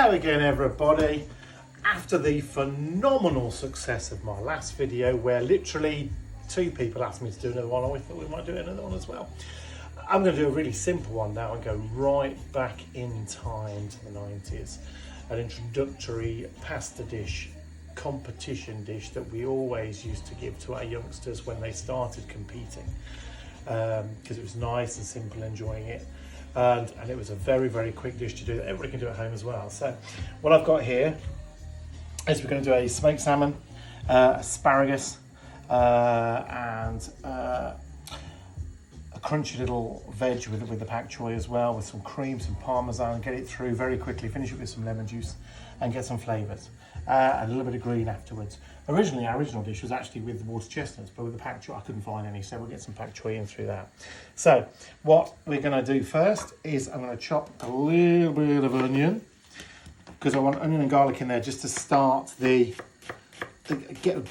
Hello again everybody. After the phenomenal success of my last video where literally 2 people asked me to do another one, I thought we might do another one as well. I'm going to do a really simple one now and go right back in time to the 90s. An introductory pasta dish, competition dish that we always used to give to our youngsters when they started competing, because it was nice and simple, enjoying it. And it was a very, very quick dish to do that everybody can do at home as well. So what I've got here is we're going to do a smoked salmon, asparagus, and a crunchy little veg with the pak Choi as well, with some cream, some parmesan, get it through very quickly, finish it with some lemon juice and get some flavours. And a little bit of green afterwards. Originally, our original dish was actually with the water chestnuts, but with the pak Choi I couldn't find any, so we'll get some pak Choi in through that. So what we're going to do first is I'm going to chop a little bit of onion, because I want onion and garlic in there just to start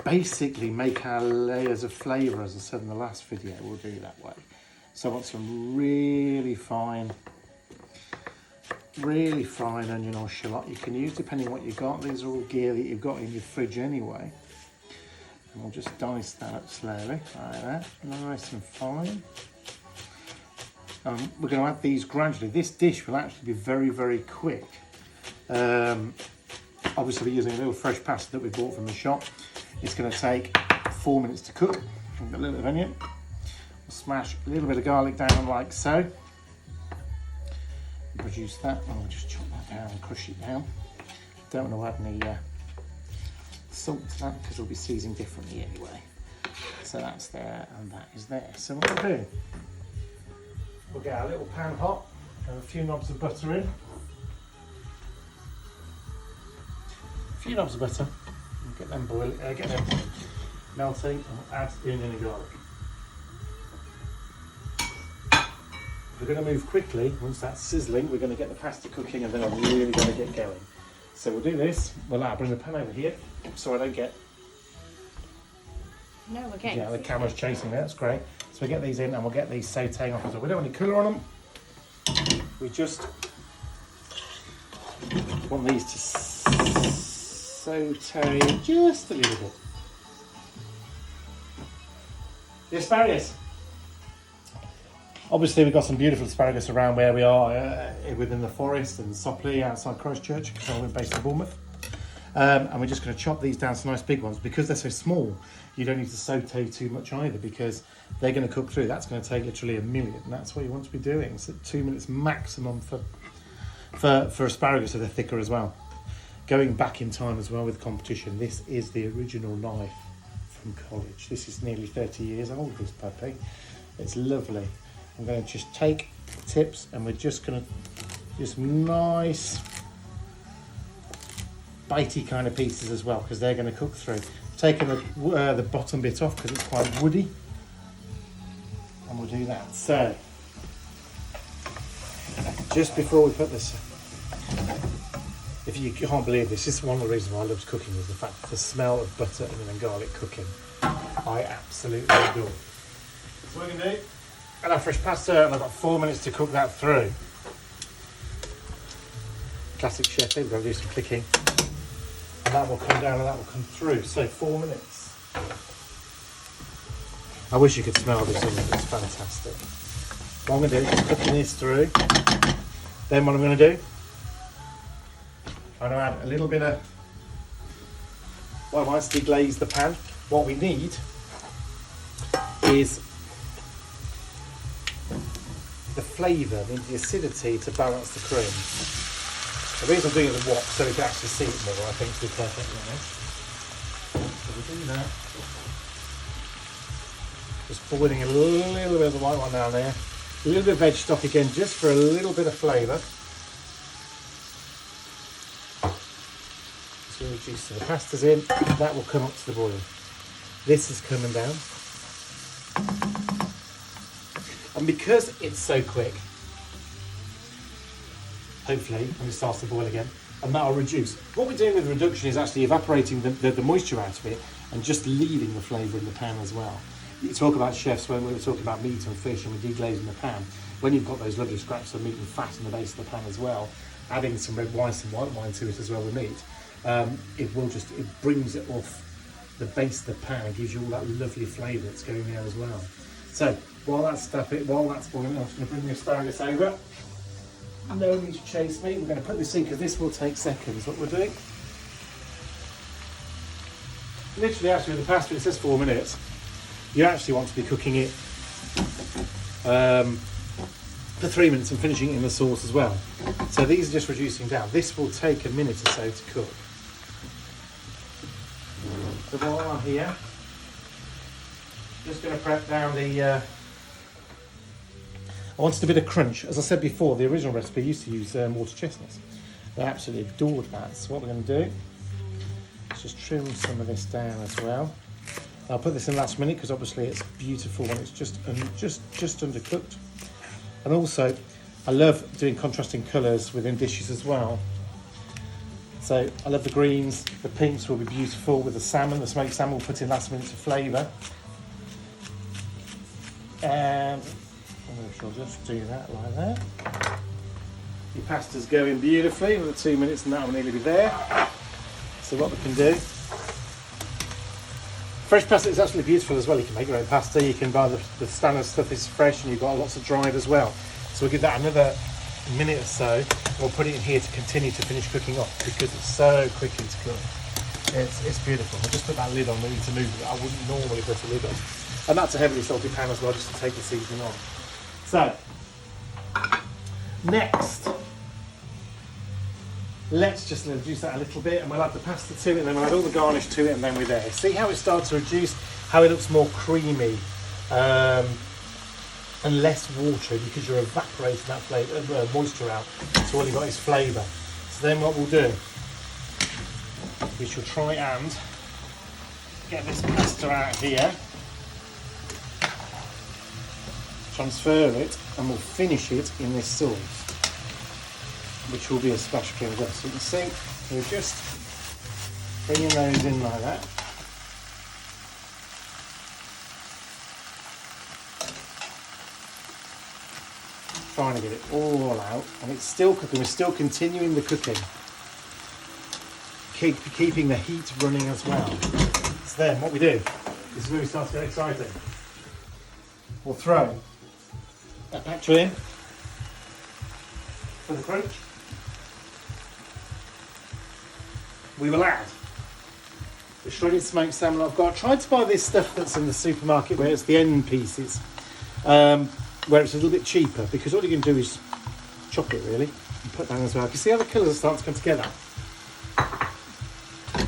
basically make our layers of flavour, as I said in the last video. We'll do it that way. So I want some really fine onion or shallot you can use depending on what you've got. These are all gear that you've got in your fridge anyway. And we'll just dice that up slowly like that, nice and fine. We're going to add these gradually. This dish will actually be very, very quick. Obviously we're using a little fresh pasta that we bought from the shop. It's going to take 4 minutes to cook. A little bit of onion. We'll smash a little bit of garlic down like so. Produce that, and we'll just chop that down and crush it down. Don't want to add any salt to that because we'll be seasoning differently anyway. So that's there and that is there. So what we'll do, we'll get our little pan hot and a few knobs of butter in. A few knobs of butter, and get them boiling, get them melting, and we'll add the onion and garlic. We're going to move quickly. Once that's sizzling, we're going to get the pasta cooking, and then I'm really going to get going. So we'll do this. Well, I'll bring the pan over here so I don't get... No, we're getting... Yeah, the camera's chasing me. That's great. So we get these in and we'll get these sautéing off as well. We don't want any colour on them. We just want these to sauté just a little bit. The asparagus. Obviously we've got some beautiful asparagus around where we are within the forest and Sopley outside Christchurch, because we're based in Bournemouth. And we're just going to chop these down to nice big ones. Because they're so small, you don't need to saute too much either, because they're going to cook through. That's going to take literally a minute, and that's what you want to be doing. So 2 minutes maximum for asparagus, so they're thicker as well. Going back in time as well with competition, this is the original knife from college. This is nearly 30 years old, this puppy. It's lovely. I'm going to just take tips, and we're just going to just nice bitey kind of pieces as well, because they're going to cook through. Taking the bottom bit off because it's quite woody, and we'll do that. So just before we put this, if you can't believe this is one of the reasons why I love cooking, is the fact that the smell of butter and garlic cooking, I absolutely adore. So we're going to do, and our fresh pasta, and I've got 4 minutes to cook that through. Classic chef, we've got to do some clicking. And that will come down and that will come through. So 4 minutes. I wish you could smell this onion, it's fantastic. What I'm going to do is cooking this through. Then what I'm going to do, I'm going to add a little bit of, well, once deglaze the pan, what we need is the flavour, the acidity to balance the cream. The reason I'm doing it in the wok, so we can actually see it more, I think, to be perfectly honest. So we'll do that. Just boiling a little bit of the white one down there. A little bit of veg stock again, just for a little bit of flavour. Just going to reduce so the pasta's in. That will come up to the boil. This is coming down. And because it's so quick, hopefully, when it starts to boil again, and that'll reduce. What we're doing with reduction is actually evaporating the moisture out of it and just leaving the flavour in the pan as well. You talk about chefs when we were talking about meat and fish and we're deglazing the pan. When you've got those lovely scraps of meat and fat in the base of the pan as well, adding some red wine, some white wine to it as well with meat, it brings it off the base of the pan and gives you all that lovely flavour that's going there as well. So while that's boiling, I'm just going to bring the asparagus over. No need to chase me. We're going to put this in because this will take seconds. What we're doing, literally, actually, with the pasta, it says 4 minutes. You actually want to be cooking it for 3 minutes and finishing it in the sauce as well. So these are just reducing down. This will take a minute or so to cook. So while I'm here, just going to prep down the. I wanted a bit of crunch. As I said before, the original recipe used to use water chestnuts. I absolutely adored that. So what we're going to do is just trim some of this down as well. I'll put this in last minute because obviously it's beautiful when it's just undercooked. And also, I love doing contrasting colours within dishes as well. So I love the greens, the pinks will be beautiful with the salmon. The smoked salmon we'll put in last minute to flavour. And I shall just do that like that. Your pasta's going beautifully. Another 2 minutes and that will nearly be there. So what we can do, fresh pasta is absolutely beautiful as well. You can make your own pasta. You can buy the standard stuff is fresh, and you've got lots of dried as well. So we'll give that another minute or so. We'll put it in here to continue to finish cooking off because it's so quickly to cook. It's beautiful. I'll just put that lid on. We need to move it. I wouldn't normally put a lid on. And that's a heavily salted pan as well, just to take the seasoning on. So, next, let's just reduce that a little bit, and we'll add the pasta to it, and then we'll add all the garnish to it, and then we're there. See how it starts to reduce, how it looks more creamy and less watery because you're evaporating that flavour, moisture out. So all you've got is flavour. So then what we'll do, we shall try and get this pasta out here. Transfer it, and we'll finish it in this sauce, which will be a splash cream as well. So you can see we're just bringing those in like that. Trying to get it all out, and it's still cooking. We're still continuing the cooking, keeping the heat running as well. So then what we do, this is where we start to get exciting. We'll throw that pasta in for the crunch. We will add the shredded smoked salmon I've got. I tried to buy this stuff that's in the supermarket where it's the end pieces, where it's a little bit cheaper, because all you can do is chop it really and put that as well. You can see how the colours are starting to come together.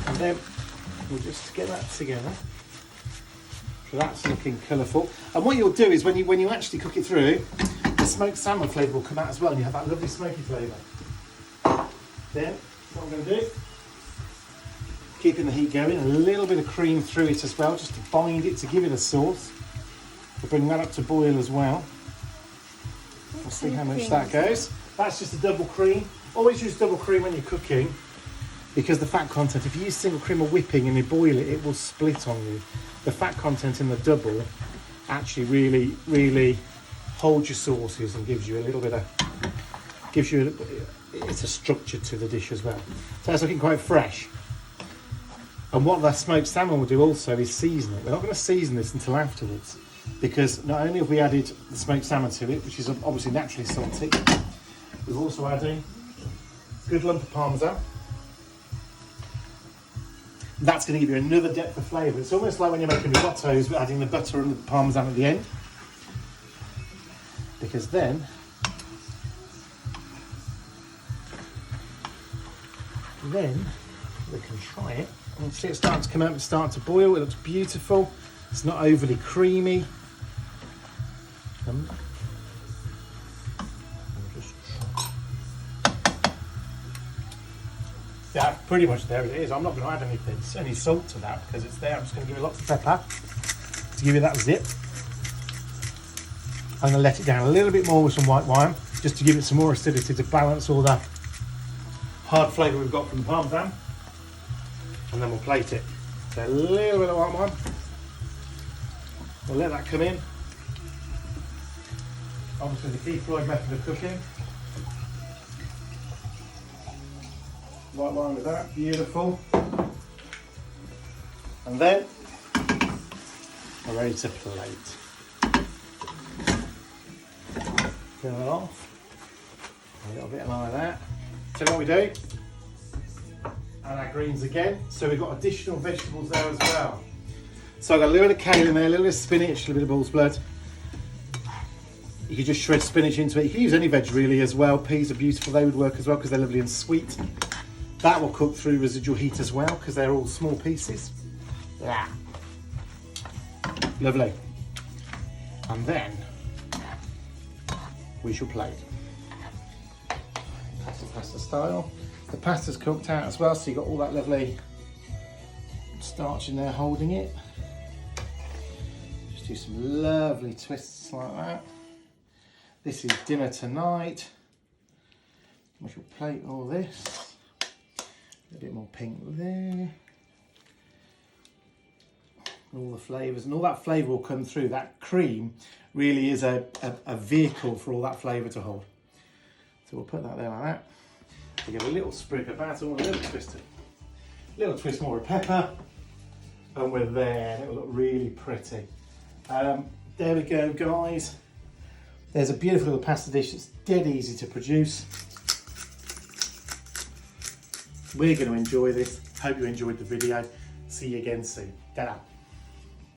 And then we'll just get that together. So that's looking colourful. And what you'll do is when you actually cook it through, the smoked salmon flavour will come out as well, and you have that lovely smoky flavour. Then what I'm going to do, keeping the heat going, a little bit of cream through it as well, just to bind it, to give it a sauce. We'll bring that up to boil as well. We'll see how much that goes. That's just a double cream. Always use double cream when you're cooking, because the fat content, if you use single cream or whipping and you boil it, it will split on you. The fat content in the double actually really holds your sauces and gives you a little bit of, it's a structure to the dish as well. So it's looking quite fresh. And what the smoked salmon will do also is season it. We're not going to season this until afterwards, because not only have we added the smoked salmon to it, which is obviously naturally salty, we're also adding a good lump of parmesan. That's going to give you another depth of flavour. It's almost like when you're making risottos, adding the butter and the parmesan at the end, because then we can try it. And see it starting to come out and start to boil. It looks beautiful. It's not overly creamy. Yeah, pretty much there it is. I'm not going to add any salt to that because it's there. I'm just going to give it lots of pepper to give it that zip. I'm going to let it down a little bit more with some white wine, just to give it some more acidity to balance all that hard flavour we've got from the parmesan. And then we'll plate it. So a little bit of white wine. We'll let that come in. Obviously the Keith Floyd method of cooking. White wine with that, beautiful. And then we're ready to plate. Peel it off. A little bit like that. So what we do, and our greens again. So we've got additional vegetables there as well. So I've got a little bit of kale in there, a little bit of spinach, a little bit of bull's blood. You could just shred spinach into it. You can use any veg really as well. Peas are beautiful, they would work as well because they're lovely and sweet. That will cook through residual heat as well because they're all small pieces. Yeah. Lovely. And then we shall plate. Pasta style. The pasta's cooked out as well, so you've got all that lovely starch in there holding it. Just do some lovely twists like that. This is dinner tonight. We shall plate all this. A bit more pink there. All the flavours, and all that flavour will come through. That cream really is a vehicle for all that flavour to hold. So we'll put that there like that. We give a little sprig of basil, a little twist more of pepper, and we're there. It'll look really pretty. There we go, guys. There's a beautiful little pasta dish that's dead easy to produce. We're going to enjoy this. Hope you enjoyed the video. See you again soon. Ta-da.